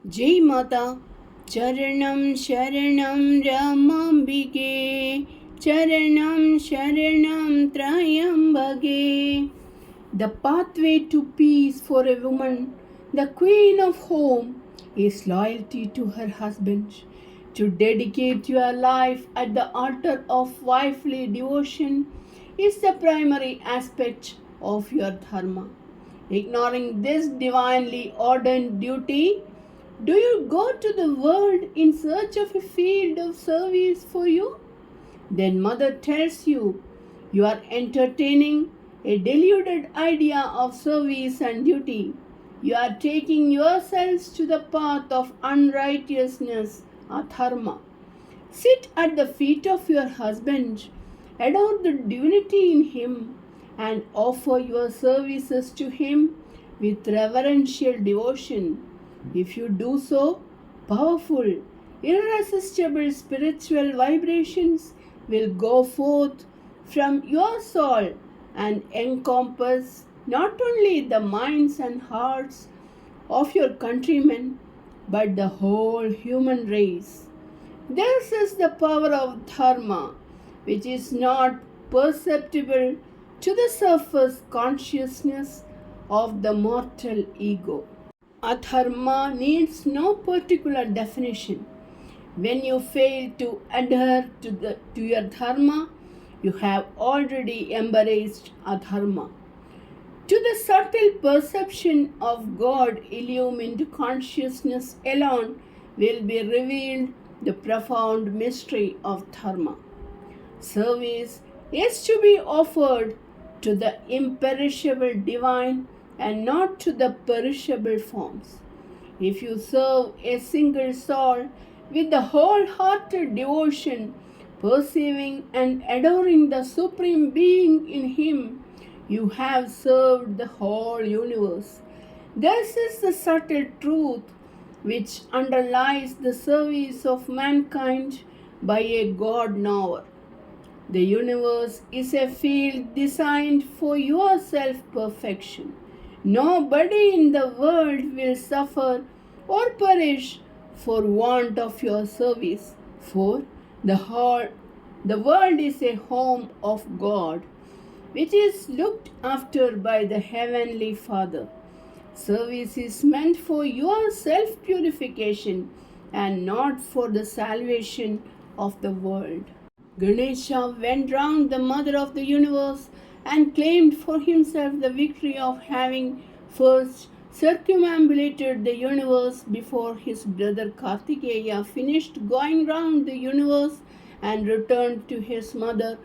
Jai Mata, Charanam Sharanam Ramambike, Charanam Sharanam Trayambage. The pathway to peace for a woman, the queen of home, is loyalty to her husband. To dedicate your life at the altar of wifely devotion is the primary aspect of your dharma. Ignoring this divinely ordained duty, do you go to the world in search of a field of service for you? Then mother tells you you are entertaining a deluded idea of service and duty. You are taking yourselves to the path of unrighteousness, adharma. Sit at the feet of your husband, adore the divinity in him, and offer your services to him with reverential devotion. If you do so, powerful, irresistible spiritual vibrations will go forth from your soul and encompass not only the minds and hearts of your countrymen but the whole human race. This is the power of dharma, which is not perceptible to the surface consciousness of the mortal ego. Adharma needs no particular definition. When you fail to adhere to your dharma, you have already embraced adharma. To the subtle perception of God illumined consciousness alone will be revealed the profound mystery of dharma. Service is to be offered to the imperishable divine and not to the perishable forms. If you serve a single soul with the wholehearted devotion, perceiving and adoring the Supreme Being in Him, you have served the whole universe. This is the subtle truth which underlies the service of mankind by a God knower. The universe is a field designed for your self perfection. Nobody in the world will suffer or perish for want of your service, for the world is a home of God, which is looked after by the Heavenly Father. Service is meant for your self purification and not for the salvation of the world. Ganesha went round the mother of the universe and claimed for himself the victory of having first circumambulated the universe before his brother Kartikeya finished going round the universe and returned to his mother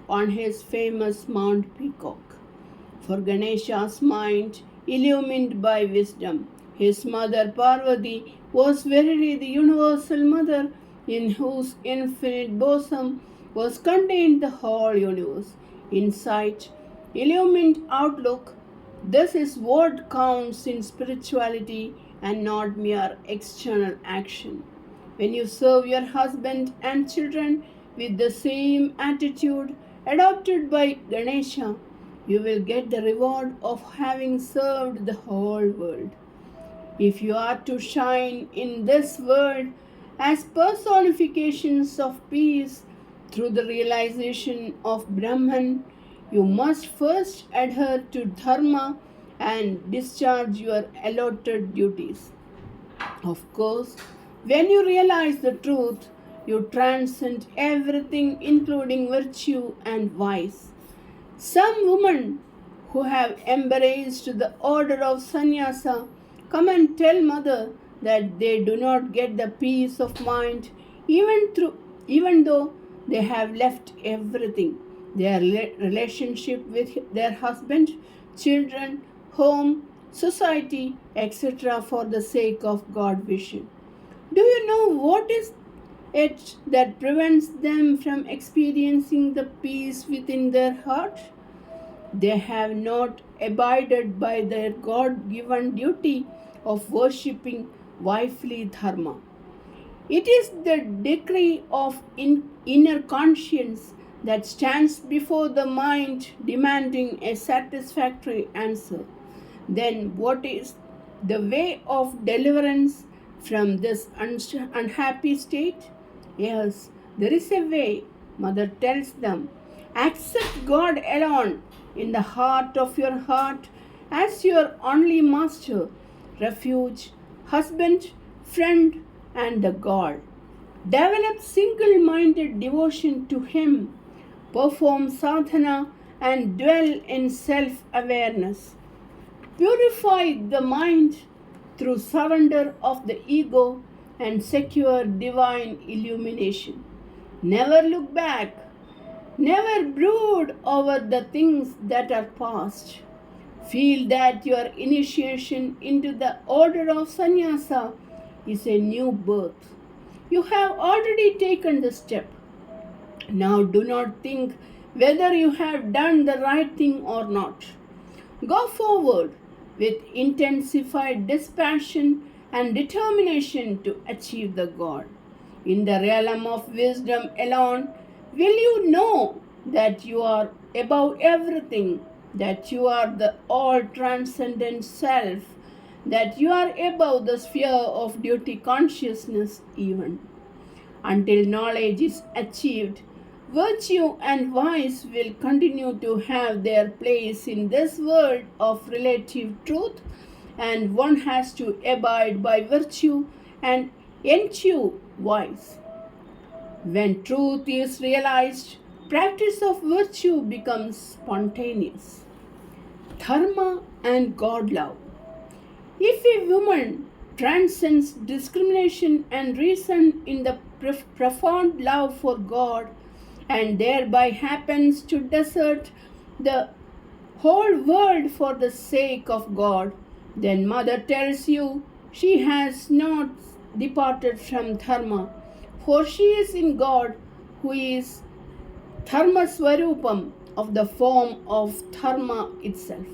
on his famous Mount Peacock. For Ganesha's mind, illumined by wisdom, his mother Parvati was verily the universal mother in whose infinite bosom was contained the whole universe. Insight, illumined outlook, this is what counts in spirituality and not mere external action. When you serve your husband and children with the same attitude adopted by Ganesha, you will get the reward of having served the whole world. If you are to shine in this world as personifications of peace through the realization of Brahman, you must first adhere to dharma and discharge your allotted duties. Of course, when you realize the truth, you transcend everything, including virtue and vice. Some women who have embraced the order of sannyasa come and tell mother that they do not get the peace of mind even though they have left everything, their relationship with their husband, children, home, society, etc., for the sake of God vision. Do you know what is it that prevents them from experiencing the peace within their heart? They have not abided by their God given duty of worshipping wifely dharma. It is the decree of inner conscience that stands before the mind demanding a satisfactory answer. Then what is the way of deliverance from this unhappy state? Yes, there is a way. Mother tells them, accept God alone in the heart of your heart as your only master, refuge, husband, friend, and the God. Develop single minded devotion to Him. Perform sadhana and dwell in self awareness. Purify the mind through surrender of the ego and secure divine illumination. Never look back. Never brood over the things that are past. Feel that your initiation into the order of sannyasa is a new birth. You have already taken the step. Now do not think whether you have done the right thing or not. Go forward with intensified dispassion and determination to achieve the goal. In the realm of wisdom alone will you know that you are above everything, that you are the all transcendent self, that you are above the sphere of duty consciousness even. Until knowledge is achieved, virtue and vice will continue to have their place in this world of relative truth, and one has to abide by virtue and eschew vice. When truth is realized, practice of virtue becomes spontaneous. Dharma and God love. If a woman transcends discrimination and reason in the profound love for God and thereby happens to desert the whole world for the sake of God, then Mother tells you she has not departed from Dharma, for she is in God, who is Dharma Swarupam, of the form of Dharma itself.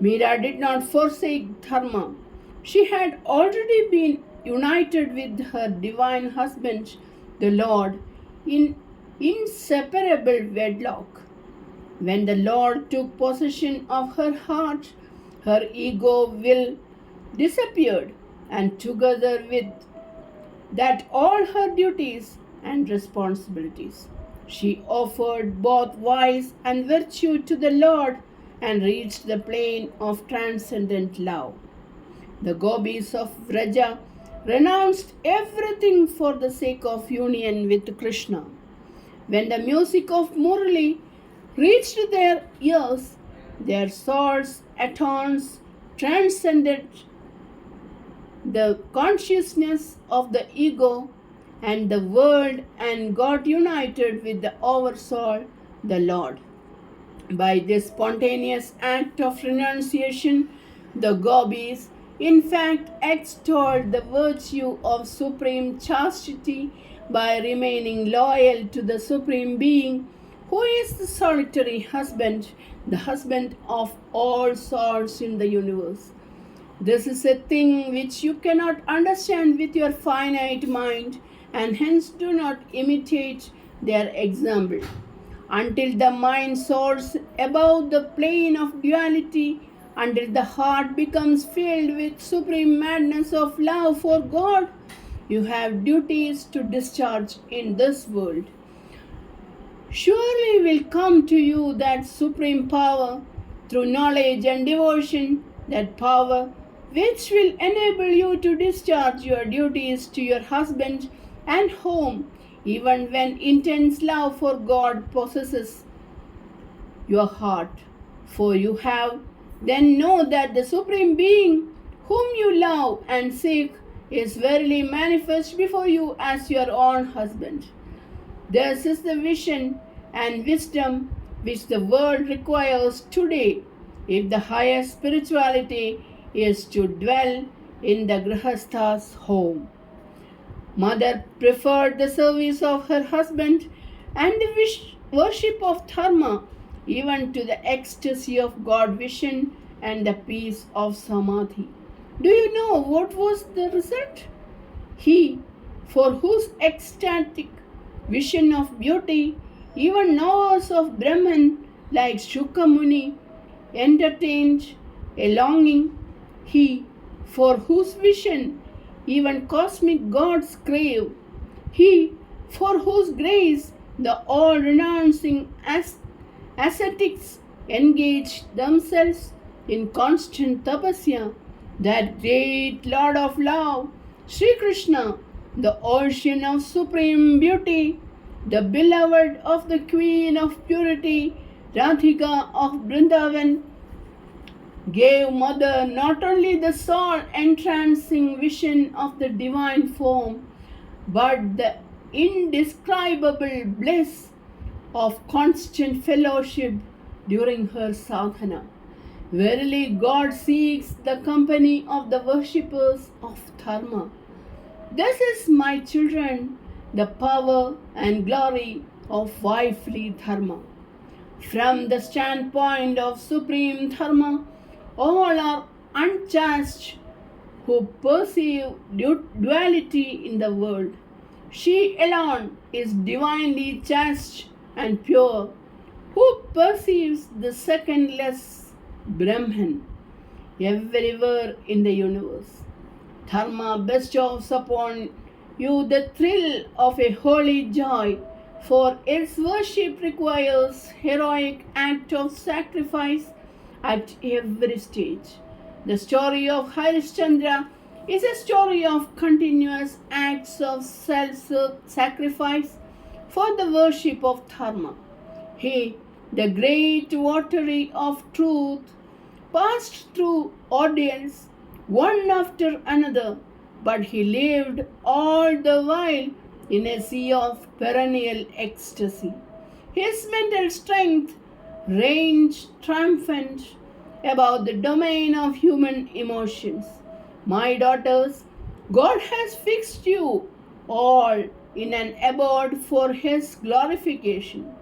Meera did not forsake Dharma. She had already been united with her divine husband, the Lord, in inseparable wedlock. When the Lord took possession of her heart, her ego will disappeared, and together with that all her duties and responsibilities. She offered both vice and virtue to the Lord and reached the plane of transcendent love. The gopis of Vraja renounced everything for the sake of union with Krishna. When the music of Murali reached their ears, their souls at once transcended the consciousness of the ego and the world and got united with the oversoul, the Lord. By this spontaneous act of renunciation, the gopis in fact extolled the virtue of supreme chastity by remaining loyal to the Supreme Being, who is the solitary husband, the husband of all souls in the universe. This is a thing which you cannot understand with your finite mind, and hence do not imitate their example. Until the mind soars above the plane of duality, until the heart becomes filled with supreme madness of love for God, you have duties to discharge in this world. Surely will come to you that supreme power through knowledge and devotion, that power which will enable you to discharge your duties to your husband and home, even when intense love for God possesses your heart. For you have then know that the Supreme Being, whom you love and seek, is verily manifest before you as your own husband. This is the vision and wisdom which the world requires today if the highest spirituality is to dwell in the Grihastha's home. Mother preferred the service of her husband and the worship of Dharma even to the ecstasy of God vision and the peace of Samadhi. Do you know what was the result? He, for whose ecstatic vision of beauty even knowers of Brahman like Shuka Muni entertained a longing, he, for whose vision even cosmic gods crave. He, for whose grace the all-renouncing ascetics engage themselves in constant tapasya, that great Lord of love, Sri Krishna, the ocean of supreme beauty, the beloved of the Queen of Purity, Radhika of Vrindavan, gave Mother not only the soul entrancing vision of the divine form, but the indescribable bliss of constant fellowship during her sadhana. Verily, God seeks the company of the worshippers of Dharma. This is, my children, the power and glory of wifely Dharma. From the standpoint of supreme Dharma, all are unchaste who perceive duality in the world. She alone is divinely chaste and pure, who perceives the secondless Brahman everywhere in the universe. Dharma bestows upon you the thrill of a holy joy, for its worship requires heroic act of sacrifice at every stage. The story of Harishchandra is a story of continuous acts of self-sacrifice for the worship of Dharma. He, the great votary of truth, passed through ordeals one after another, but he lived all the while in a sea of perennial ecstasy. His mental strength reigned triumphant above the domain of human emotions. My daughters, God has fixed you all in an abode for His glorification.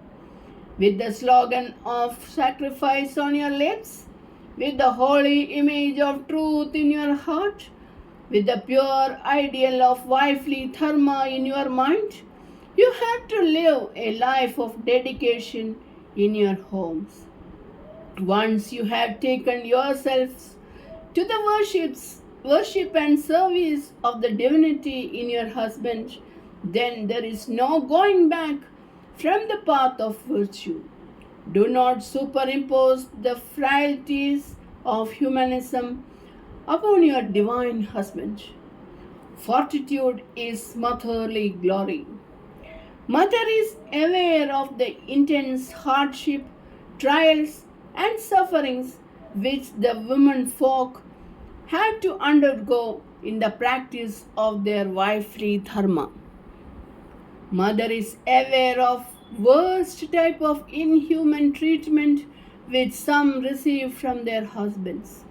With the slogan of sacrifice on your lips, with the holy image of truth in your heart, with the pure ideal of wifely Dharma in your mind, you have to live a life of dedication in your homes. Once you have taken yourselves to the worship and service of the divinity in your husband, then there is no going back from the path of virtue. Do not superimpose the frailties of humanism upon your divine husband. Fortitude is motherly glory. Mother is aware of the intense hardship, trials, and sufferings which the women folk have to undergo in the practice of their wifely dharma. Mother is aware of worst type of inhuman treatment which some receive from their husbands.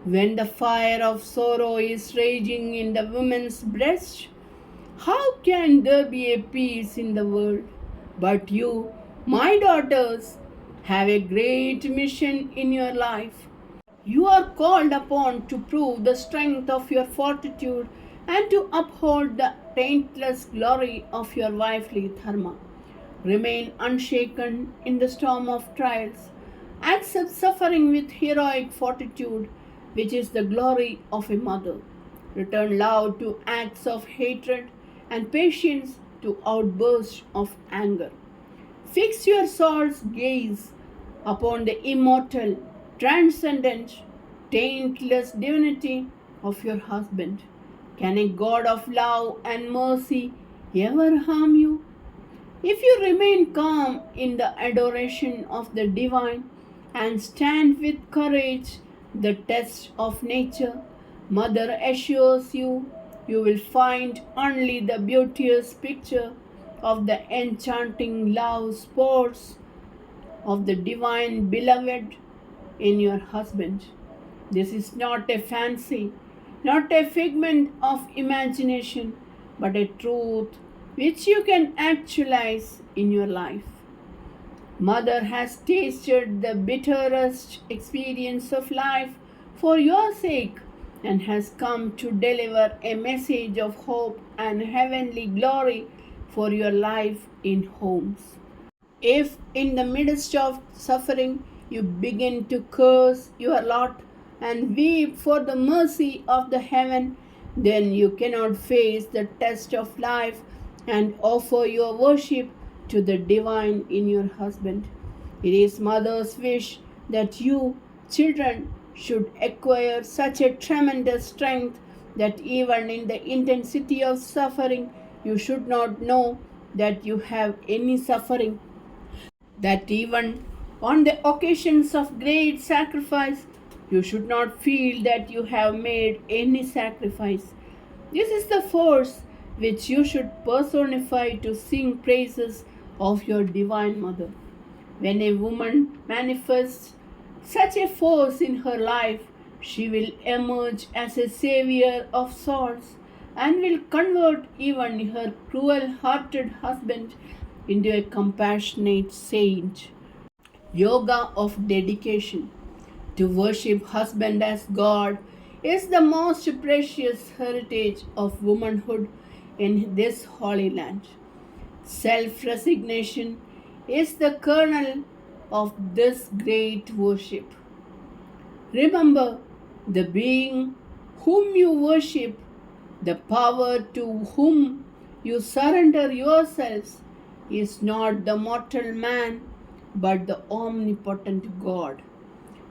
When the fire of sorrow is raging in the woman's breast, how can there be a peace in the world? But you, my daughters, have a great mission in your life. You are called upon to prove the strength of your fortitude and to uphold the taintless glory of your wifely dharma. Remain unshaken in the storm of trials. Accept suffering with heroic fortitude, which is the glory of a mother. Return love to acts of hatred and patience to outbursts of anger. Fix your soul's gaze upon the immortal, transcendent, taintless divinity of your husband. Can a God of love and mercy ever harm you? If you remain calm in the adoration of the divine and stand with courage the test of nature, Mother assures you, you will find only the beauteous picture of the enchanting love sports of the divine beloved in your husband. This is not a fancy, not a figment of imagination, but a truth which you can actualize in your life. Mother has tasted the bitterest experience of life for your sake and has come to deliver a message of hope and heavenly glory for your life in homes. If in the midst of suffering you begin to curse your lot and weep for the mercy of the heaven, then you cannot face the test of life and offer your worship to the divine in your husband. It is mother's wish that you, children, should acquire such a tremendous strength that even in the intensity of suffering, you should not know that you have any suffering, that even on the occasions of great sacrifice, you should not feel that you have made any sacrifice. This is the force which you should personify to sing praises of your Divine Mother. When a woman manifests such a force in her life, she will emerge as a savior of sorts and will convert even her cruel hearted husband into a compassionate saint. Yoga of dedication. To worship husband as God is the most precious heritage of womanhood in this holy land. Self resignation is the kernel of this great worship. Remember, the being whom you worship, the power to whom you surrender yourselves, is not the mortal man but the omnipotent God.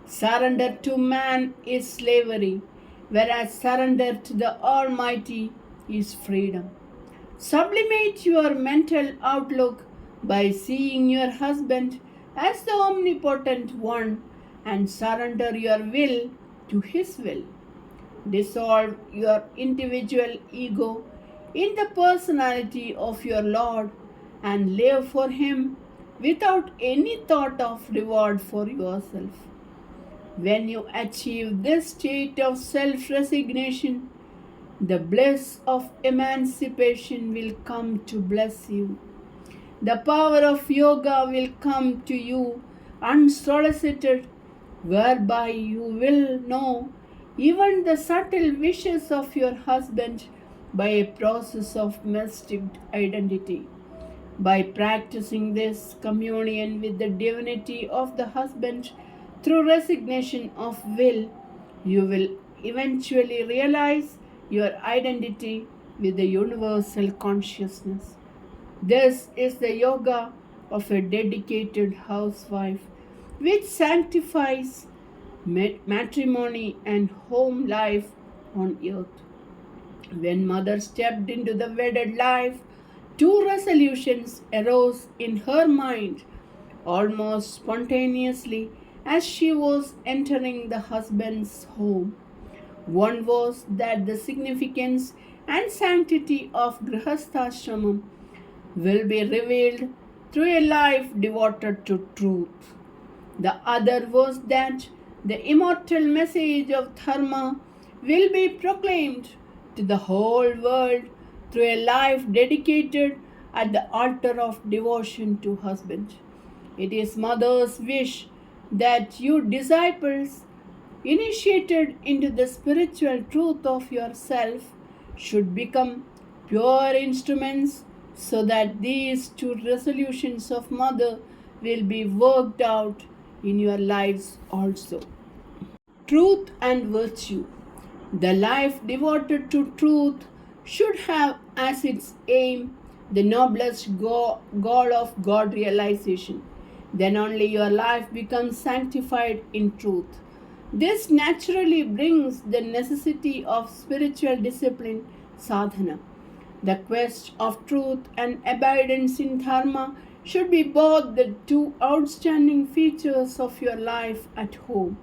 Surrender to man is slavery, whereas surrender to the Almighty is freedom. Sublimate your mental outlook by seeing your husband as the omnipotent one and surrender your will to his will. Dissolve your individual ego in the personality of your Lord and live for him without any thought of reward for yourself. When you achieve this state of self resignation, the bliss of emancipation will come to bless you. The power of yoga will come to you unsolicited, whereby you will know even the subtle wishes of your husband by a process of mystic identity. By practicing this communion with the divinity of the husband through resignation of will, you will eventually realize your identity with the universal consciousness. This is the yoga of a dedicated housewife, which sanctifies matrimony and home life on earth. When mother stepped into the wedded life, two resolutions arose in her mind almost spontaneously as she was entering the husband's home. One was that the significance and sanctity of Grihasthashramam will be revealed through a life devoted to truth. The other was that the immortal message of Dharma will be proclaimed to the whole world through a life dedicated at the altar of devotion to husband. It is mother's wish that you disciples, initiated into the spiritual truth of yourself, should become pure instruments so that these two resolutions of mother will be worked out in your lives also. Truth and virtue. The life devoted to truth should have as its aim the noblest goal of God realization. Then only your life becomes sanctified in truth. This naturally brings the necessity of spiritual discipline, sadhana. The quest of truth and abidance in dharma should be both the two outstanding features of your life at home.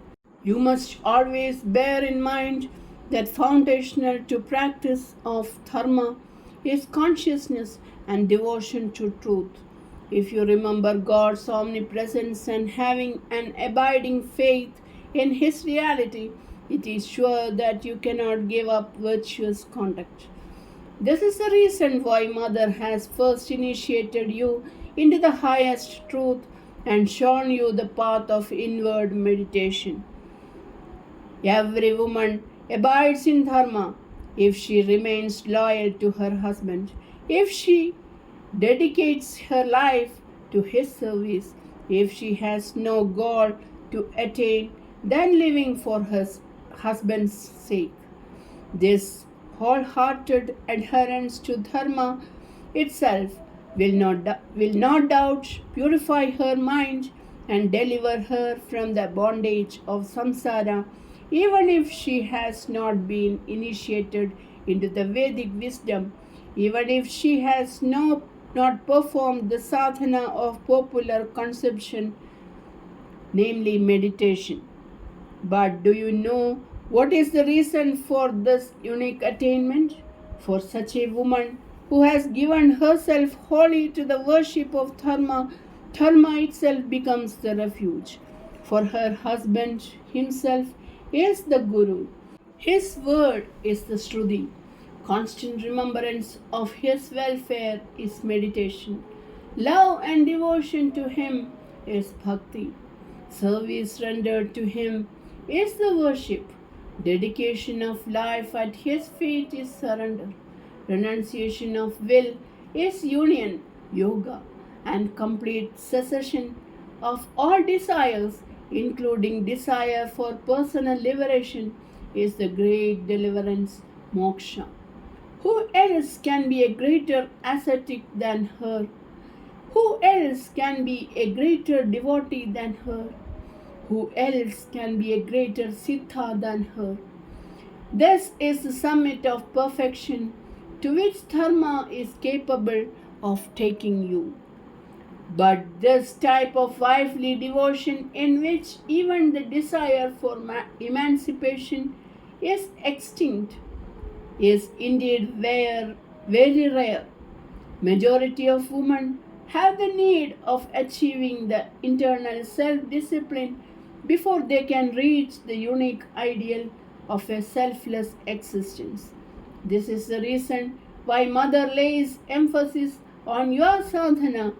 You must always bear in mind that foundational to practice of dharma is consciousness and devotion to truth. If you remember God's omnipresence and having an abiding faith in His reality, it is sure that you cannot give up virtuous conduct. This is the reason why Mother has first initiated you into the highest truth and shown you the path of inward meditation. Every woman abides in dharma if she remains loyal to her husband, if she dedicates her life to his service, if she has no goal to attain than living for her husband's sake. This wholehearted adherence to Dharma itself will not doubt purify her mind and deliver her from the bondage of samsara, even if she has not been initiated into the Vedic wisdom, even if she has not performed the sadhana of popular conception, namely meditation. But do you know what is the reason for this unique attainment? For such a woman who has given herself wholly to the worship of Dharma, Dharma itself becomes the refuge. For her husband himself is the Guru. His word is the Sree. Constant remembrance of his welfare is meditation. Love and devotion to him is bhakti. Service rendered to him is the worship. Dedication of life at his feet is surrender. Renunciation of will is union, yoga, and complete cessation of all desires, including desire for personal liberation, is the great deliverance, moksha. Who else can be a greater ascetic than her? Who else can be a greater devotee than her? Who else can be a greater siddha than her? This is the summit of perfection to which Dharma is capable of taking you. But this type of wifely devotion, in which even the desire for emancipation is extinct, is indeed very rare. Majority of women have the need of achieving the internal self-discipline before they can reach the unique ideal of a selfless existence. This is the reason why Mother lays emphasis on your sadhana,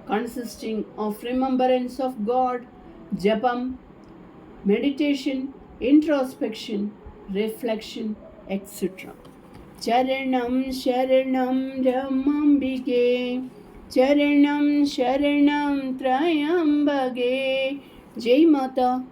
consisting of remembrance of God, japam, meditation, introspection, reflection, etc. Charanam Sharanam Ramambige, Charanam Sharanam Trayambage. Jai Mata.